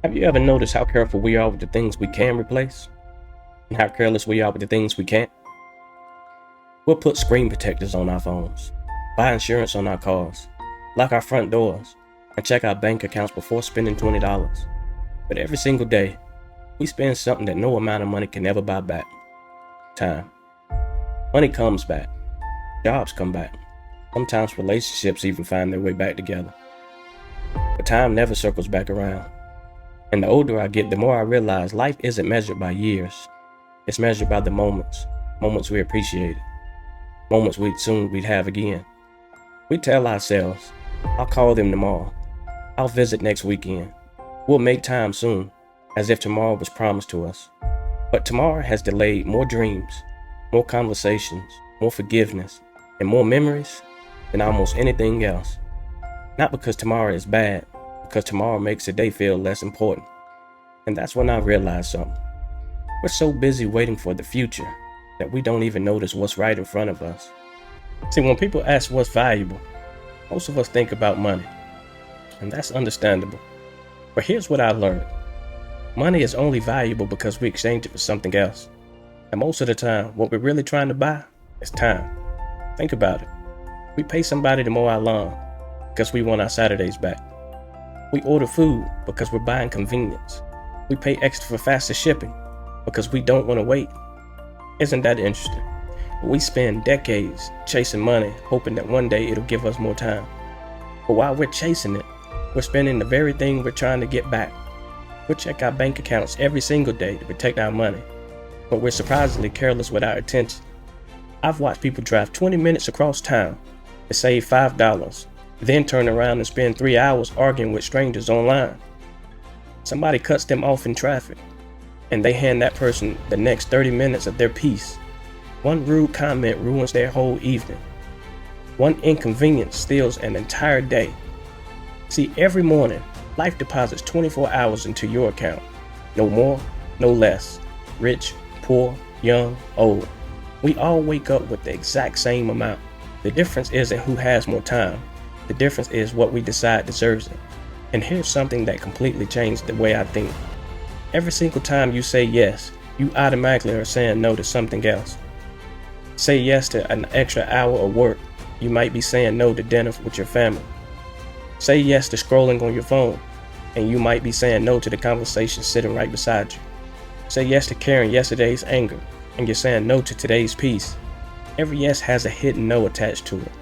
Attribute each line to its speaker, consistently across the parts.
Speaker 1: Have you ever noticed how careful we are with the things we can replace and how careless we are with the things we can't? We'll put screen protectors on our phones, buy insurance on our cars, lock our front doors, and check our bank accounts before spending $20. But every single day, we spend something that no amount of money can ever buy back. Time. Money comes back. Jobs come back. Sometimes relationships even find their way back together. But time never circles back around. And the older I get, the more I realize life isn't measured by years. It's measured by the moments we appreciated, moments we assumed we'd have again. We tell ourselves, I'll call them tomorrow. I'll visit next weekend. We'll make time soon, as if tomorrow was promised to us. But tomorrow has delayed more dreams, more conversations, more forgiveness, and more memories than almost anything else. Not because tomorrow is bad, because tomorrow makes the day feel less important. And that's when I realized something. We're so busy waiting for the future that we don't even notice what's right in front of us. See, when people ask what's valuable, most of us think about money. And that's understandable. But here's what I learned. Money is only valuable because we exchange it for something else. And most of the time, what we're really trying to buy is time. Think about it. We pay somebody to mow our lawn because we want our Saturdays back. We order food because we're buying convenience. We pay extra for faster shipping because we don't want to wait. Isn't that interesting? We spend decades chasing money, hoping that one day it'll give us more time. But while we're chasing it, we're spending the very thing we're trying to get back. We check our bank accounts every single day to protect our money, but we're surprisingly careless with our attention. I've watched people drive 20 minutes across town to save $5, then turn around and spend 3 hours arguing with strangers online. Somebody cuts them off in traffic, and they hand that person the next 30 minutes of their peace. One rude comment ruins their whole evening. One inconvenience steals an entire day. See, every morning, life deposits 24 hours into your account. No more, no less. Rich, poor, young, old. We all wake up with the exact same amount. The difference isn't who has more time. The difference is what we decide deserves it. And here's something that completely changed the way I think. Every single time you say yes, you automatically are saying no to something else. Say yes to an extra hour of work, you might be saying no to dinner with your family. Say yes to scrolling on your phone, and you might be saying no to the conversation sitting right beside you. Say yes to carrying yesterday's anger, and you're saying no to today's peace. Every yes has a hidden no attached to it.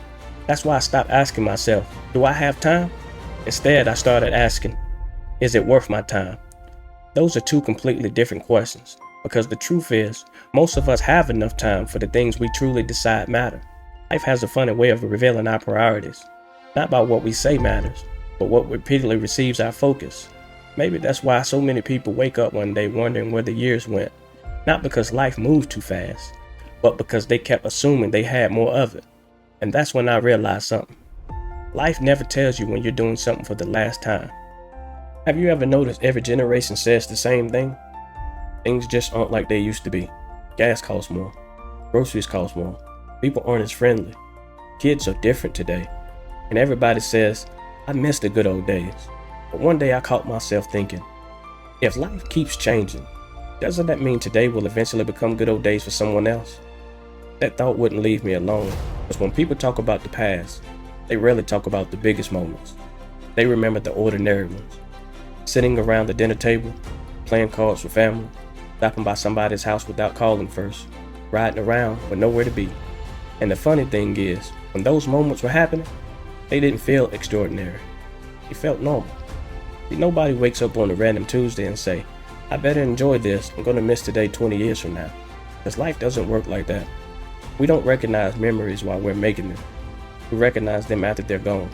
Speaker 1: That's why I stopped asking myself, do I have time? Instead, I started asking, is it worth my time? Those are two completely different questions, because the truth is, most of us have enough time for the things we truly decide matter. Life has a funny way of revealing our priorities, not by what we say matters, but what repeatedly receives our focus. Maybe that's why so many people wake up one day wondering where the years went, not because life moved too fast, but because they kept assuming they had more of it. And that's when I realized something. Life never tells you when you're doing something for the last time. Have you ever noticed every generation says the same thing? Things just aren't like they used to be. Gas costs more. Groceries cost more. People aren't as friendly. Kids are different today. And everybody says, I miss the good old days. But one day I caught myself thinking, if life keeps changing, doesn't that mean today will eventually become good old days for someone else? That thought wouldn't leave me alone, because when people talk about the past, they rarely talk about the biggest moments. They remember the ordinary ones. Sitting around the dinner table, playing cards with family, stopping by somebody's house without calling first, riding around with nowhere to be. And the funny thing is, when those moments were happening, they didn't feel extraordinary. They felt normal. See, nobody wakes up on a random Tuesday and say, I better enjoy this, I'm gonna miss today 20 years from now. Because life doesn't work like that. We don't recognize memories while we're making them. We recognize them after they're gone.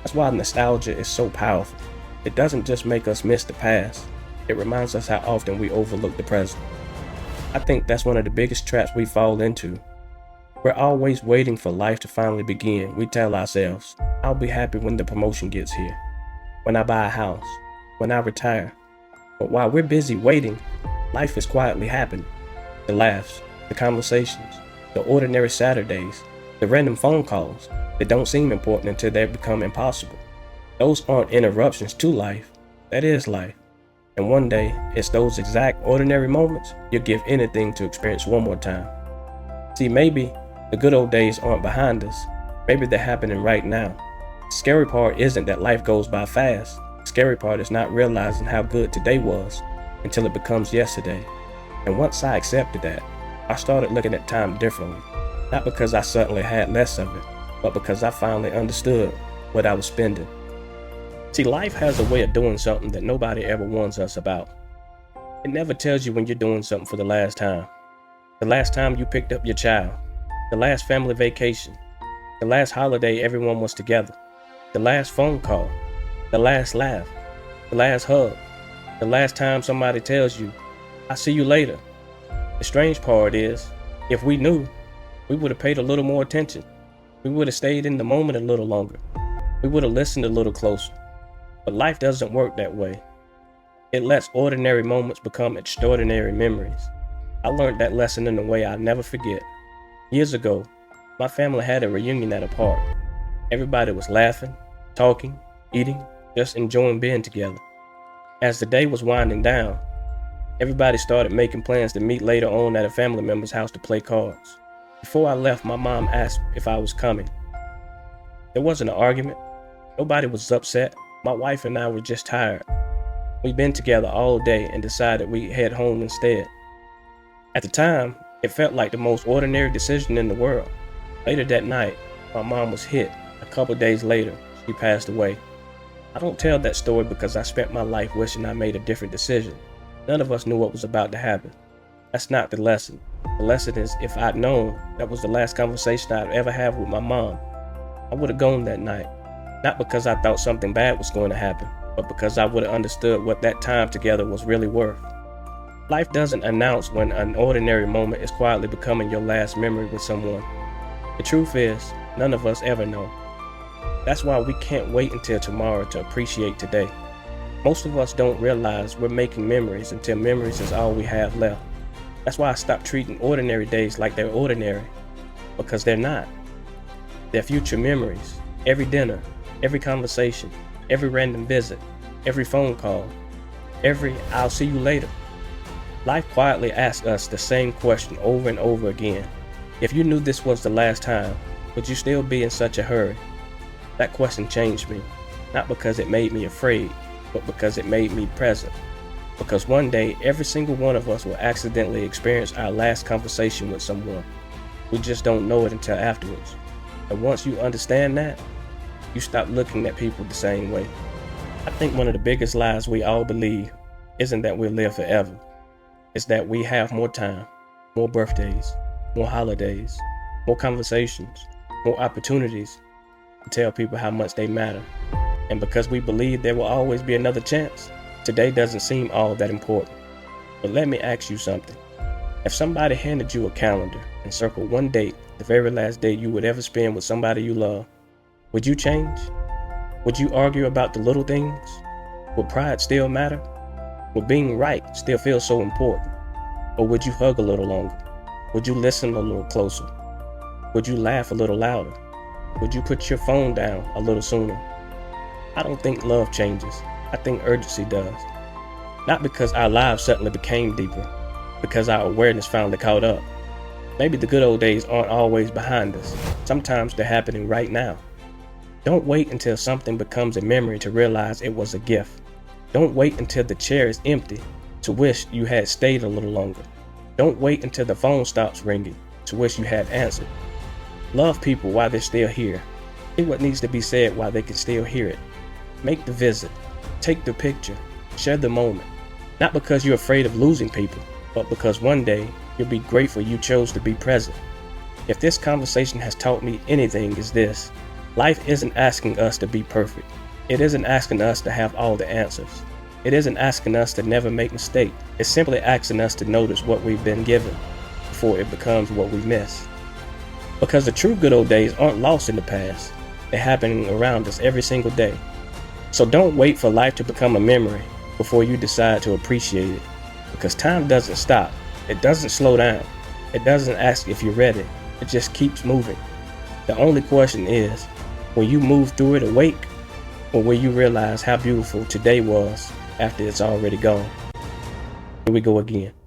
Speaker 1: That's why nostalgia is so powerful. It doesn't just make us miss the past. It reminds us how often we overlook the present. I think that's one of the biggest traps we fall into. We're always waiting for life to finally begin. We tell ourselves, I'll be happy when the promotion gets here, when I buy a house, when I retire. But while we're busy waiting, life is quietly happening. The laughs, the conversations, the ordinary Saturdays, the random phone calls that don't seem important until they become impossible. Those aren't interruptions to life. That is life. And one day, it's those exact ordinary moments you'll give anything to experience one more time. See, maybe the good old days aren't behind us. Maybe they're happening right now. The scary part isn't that life goes by fast. The scary part is not realizing how good today was until it becomes yesterday. And once I accepted that, I started looking at time differently. Not because I suddenly had less of it, but because I finally understood what I was spending. See, life has a way of doing something that nobody ever warns us about. It never tells you when you're doing something for the last time. The last time you picked up your child. The last family vacation. The last holiday everyone was together. The last phone call. The last laugh. The last hug. The last time somebody tells you, "I'll see you later." The strange part is, if we knew, we would have paid a little more attention. We would have stayed in the moment a little longer. We would have listened a little closer. But life doesn't work that way. It lets ordinary moments become extraordinary memories. I learned that lesson in a way I'll never forget. Years ago, my family had a reunion at a park. Everybody was laughing, talking, eating, just enjoying being together. As the day was winding down, everybody started making plans to meet later on at a family member's house to play cards. Before I left, my mom asked if I was coming. There wasn't an argument. Nobody was upset. My wife and I were just tired. We'd been together all day and decided we'd head home instead. At the time, it felt like the most ordinary decision in the world. Later that night, my mom was hit. A couple days later, she passed away. I don't tell that story because I spent my life wishing I made a different decision. None of us knew what was about to happen. That's not the lesson. The lesson is, if I'd known that was the last conversation I'd ever have with my mom, I would have gone that night. Not because I thought something bad was going to happen, but because I would have understood what that time together was really worth. Life doesn't announce when an ordinary moment is quietly becoming your last memory with someone. The truth is, none of us ever know. That's why we can't wait until tomorrow to appreciate today. Most of us don't realize we're making memories until memories is all we have left. That's why I stopped treating ordinary days like they're ordinary, because they're not. They're future memories. Every dinner, every conversation, every random visit, every phone call, every "I'll see you later." Life quietly asks us the same question over and over again. If you knew this was the last time, would you still be in such a hurry? That question changed me, not because it made me afraid, but because it made me present. Because one day, every single one of us will accidentally experience our last conversation with someone. We just don't know it until afterwards. And once you understand that, you stop looking at people the same way. I think one of the biggest lies we all believe isn't that we'll live forever. It's that we have more time, more birthdays, more holidays, more conversations, more opportunities to tell people how much they matter. And because we believe there will always be another chance, today doesn't seem all that important. But let me ask you something. If somebody handed you a calendar and circled one date, the very last day you would ever spend with somebody you love, would you change? Would you argue about the little things? Would pride still matter? Would being right still feel so important? Or would you hug a little longer? Would you listen a little closer? Would you laugh a little louder? Would you put your phone down a little sooner? I don't think love changes. I think urgency does. Not because our lives suddenly became deeper, because our awareness finally caught up. Maybe the good old days aren't always behind us. Sometimes they're happening right now. Don't wait until something becomes a memory to realize it was a gift. Don't wait until the chair is empty to wish you had stayed a little longer. Don't wait until the phone stops ringing to wish you had answered. Love people while they're still here. Say what needs to be said while they can still hear it. Make the visit. Take the picture. Share the moment. Not because you're afraid of losing people, but because one day you'll be grateful you chose to be present. If this conversation has taught me anything, is this: life isn't asking us to be perfect. It isn't asking us to have all the answers. It isn't asking us to never make mistakes. It's simply asking us to notice what we've been given before it becomes what we miss. Because the true good old days aren't lost in the past. They're happening around us every single day. So don't wait for life to become a memory before you decide to appreciate it. Because time doesn't stop. It doesn't slow down. It doesn't ask if you're ready. It just keeps moving. The only question is, will you move through it awake, or will you realize how beautiful today was after it's already gone. Here we go again.